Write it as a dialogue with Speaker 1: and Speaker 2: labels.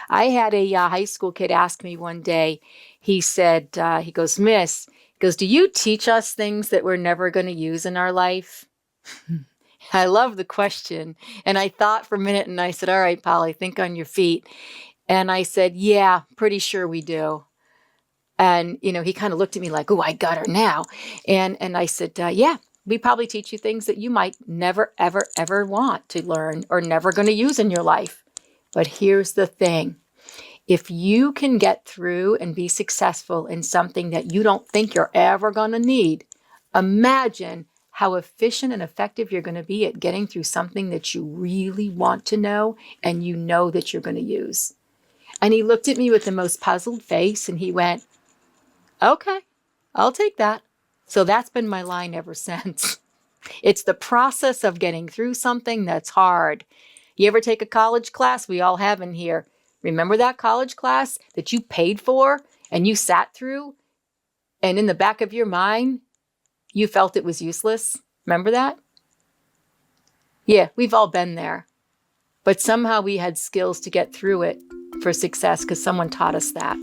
Speaker 1: I had a high school kid ask me one day, he said, he goes, Miss, he goes, do you teach us things that we're never going to use in our life? I love the question. And I thought for a minute and I said, all right, Polly, think on your feet. And I said, yeah, pretty sure we do. And, he kind of looked at me like, oh, I got her now. And I said, yeah, we probably teach you things that you might never, ever, ever want to learn or never going to use in your life. But here's the thing. If you can get through and be successful in something that you don't think you're ever going to need, imagine how efficient and effective you're going to be at getting through something that you really want to know and you know that you're going to use. And he looked at me with the most puzzled face and he went, okay, I'll take that. So that's been my line ever since. It's the process of getting through something that's hard. You ever take a college class? We all have in here. Remember that college class that you paid for and you sat through? And in the back of your mind, you felt it was useless. Remember that? Yeah, we've all been there. But somehow we had skills to get through it for success because someone taught us that.